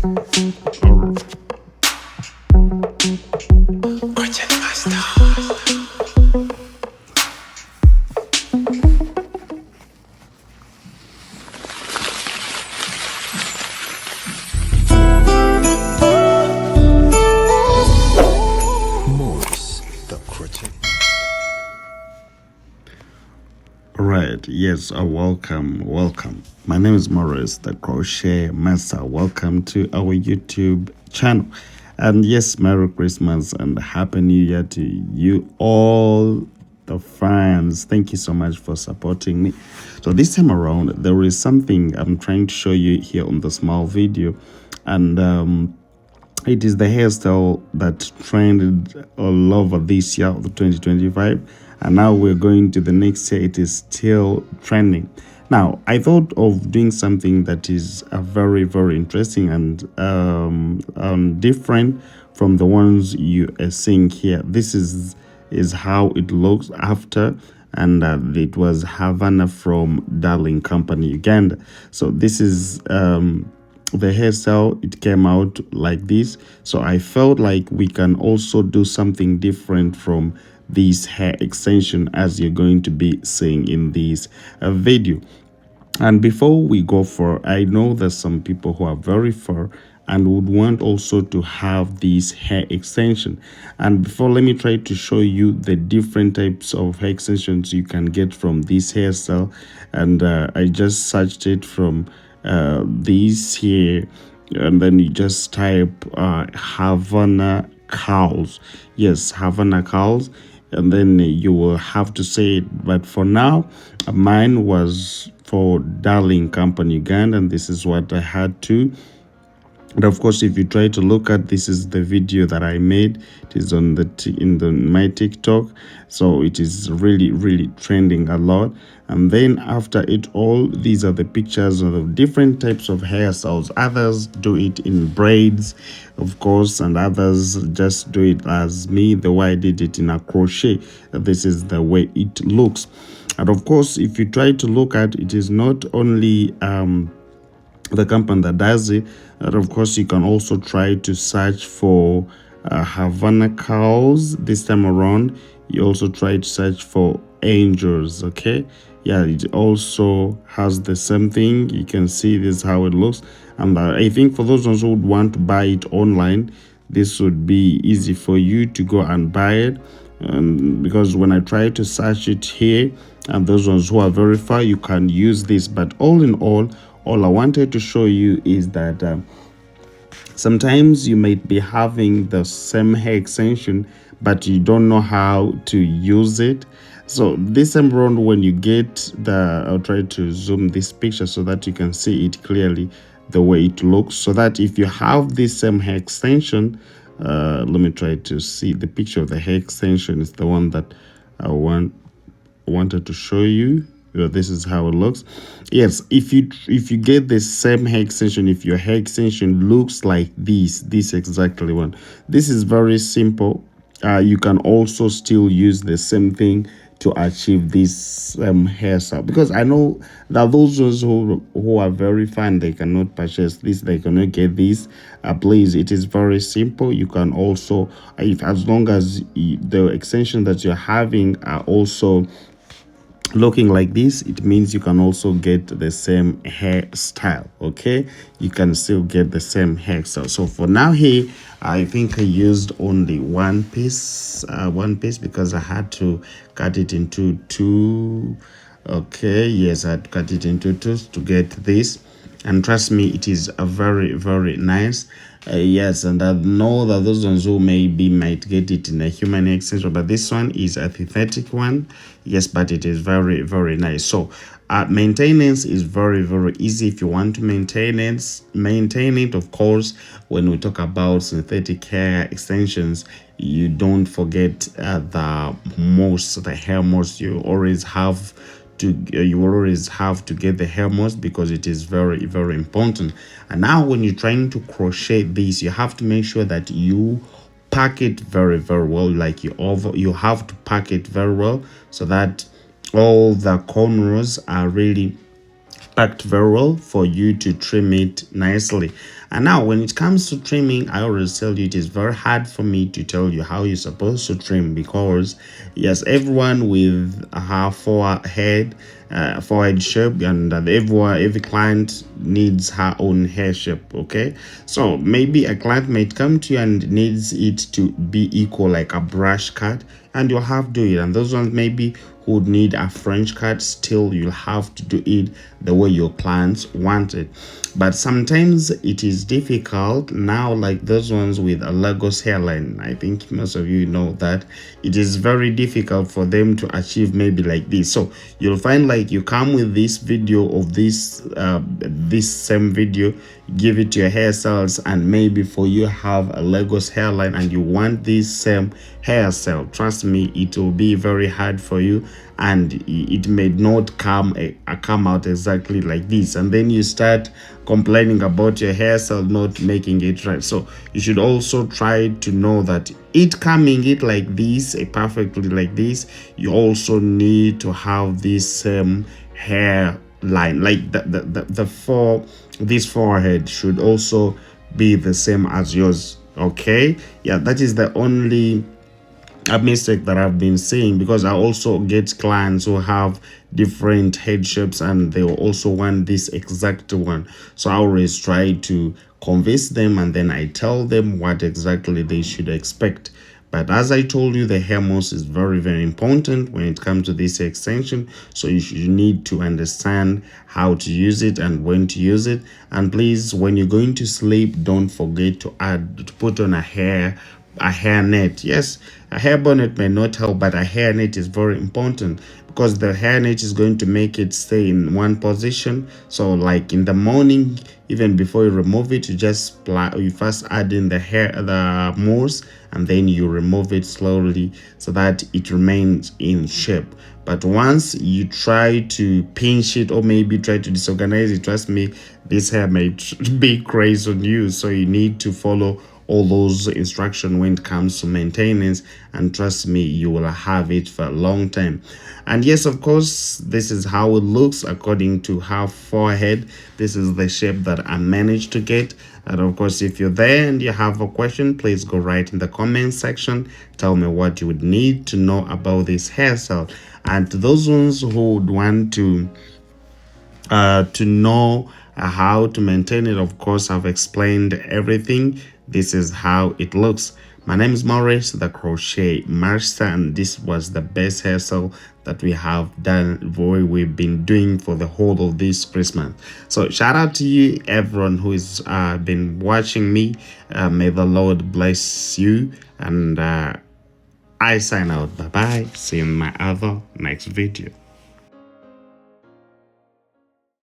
Alright, yes, welcome. My name is Morris, the Crochet Master. Welcome to our YouTube channel. And yes, Merry Christmas and Happy New Year to you all, the fans. Thank you so much for supporting me. So this time around, there is something I'm trying to show you here on the small video. And it is the hairstyle that trended all over this year of 2025, and now we're going to the next year. It is still trending. Now I thought of doing something that is very interesting and different from the ones you are seeing here. This is how it looks after, and it was Havana from Darling Company, Uganda. So this is the hairstyle. It came out like this, so I felt like we can also do something different from this hair extension, as you're going to be seeing in this video. And before we go for, I know there's some people who are very far and would want also to have this hair extension. And before, let me try to show you the different types of hair extensions you can get from this hairstyle. And I just searched it from this here, and then you just type Havana curls. Yes, Havana curls, and then you will have to say it. But for now, mine was for Darling Company Uganda, and this is what I had to. And of course, if you try to look at, this is the video that I made. It is on my TikTok, so it is really trending a lot. And then after it all, these are the pictures of the different types of hairstyles. Others do it in braids, of course, and others just do it as me, the way I did it in a crochet. This is the way it looks. And of course, if you try to look at, it is not only the company that does it. And of course, you can also try to search for Havana cows. This time around, you also try to search for angels. Okay, yeah, it also has the same thing. You can see this is how it looks. And I think for those ones who would want to buy it online, this would be easy for you to go and buy it. Because when I try to search it here, and those ones who are very far, you can use this. But all in all I wanted to show you is that sometimes you might be having the same hair extension, but you don't know how to use it. So this time around, when you get I'll try to zoom this picture so that you can see it clearly, the way it looks, so that if you have this same hair extension, let me try to see the picture of the hair extension. Is the one that I wanted to show you. This is how it looks. Yes, if you get the same hair extension, if your hair extension looks like this exactly one, this is very simple. You can also still use the same thing to achieve this hairstyle, because I know that those who are very fine, they cannot purchase this, they cannot get this. Please, it is very simple. You can also, as long as the extension that you're having are also looking like this, it means you can also get the same hairstyle. Okay, you can still get the same hairstyle. So for now here, I think I used only one piece because I had to cut it into two. Okay, yes, I had to cut it into two to get this, and trust me, it is a very nice. Yes, and I know that those ones who might get it in a human extension, but this one is a synthetic one. Yes, but it is very nice. So maintenance is very easy. If you want to maintain it, of course, when we talk about synthetic hair extensions, you don't forget the hair moss. You always have to get the hair moss, because it is very important. And now when you're trying to crochet this, you have to make sure that you pack it very well. Like you have to pack it very well, so that all the corners are really packed very well for you to trim it nicely. And now when it comes to trimming, I always tell you it is very hard for me to tell you how you're supposed to trim, because yes, everyone with a forehead shape, and every client needs her own hair shape. Okay, so maybe a client might come to you and needs it to be equal, like a brush cut, and you'll have to do it. And those ones maybe who would need a French cut, still you'll have to do it the way your clients want it. But sometimes it is difficult now, like those ones with a Lagos hairline. I think most of you know that it is very difficult for them to achieve maybe like this. So you'll find like you come with this video of this same video, give it to your hairstyles, and maybe for you have a Lagos hairline and you want this same hairstyle. Trust me, it will be very hard for you, and it may not come out exactly like this, and then you start complaining about your hairstyle not making it right. So you should also try to know that it coming it like this, perfectly like this, you also need to have this hair line, like this forehead should also be the same as yours. Okay, yeah, that is the only a mistake that I've been seeing, because I also get clients who have different head shapes and they will also want this exact one. So I always try to convince them, and then I tell them what exactly they should expect. But as I told you, the hair mousse is very, very important when it comes to this extension. So you need to understand how to use it and when to use it. And please, when you're going to sleep, don't forget to put on a hair net. Yes, a hair bonnet may not help, but a hair net is very important, because the hair net is going to make it stay in one position. So like in the morning, even before you remove it, you first add in the mousse, and then you remove it slowly so that it remains in shape. But once you try to pinch it or maybe try to disorganize it, trust me, this hair may be crazy on you. So you need to follow all those instructions when it comes to maintenance, and trust me, you will have it for a long time. And yes, of course, this is how it looks according to her forehead. This is the shape that I managed to get. And of course, if you're there and you have a question, please go right in the comment section. Tell me what you would need to know about this hairstyle. And to those ones who would want to know how to maintain it, of course, I've explained everything. This is how it looks. My name is Maurice, the crochet master, and this was the best hairstyle that we have done, we've been doing for the whole of this Christmas. So shout out to you, everyone who has been watching me. May the Lord bless you, and I sign out. Bye bye. See you in my next video.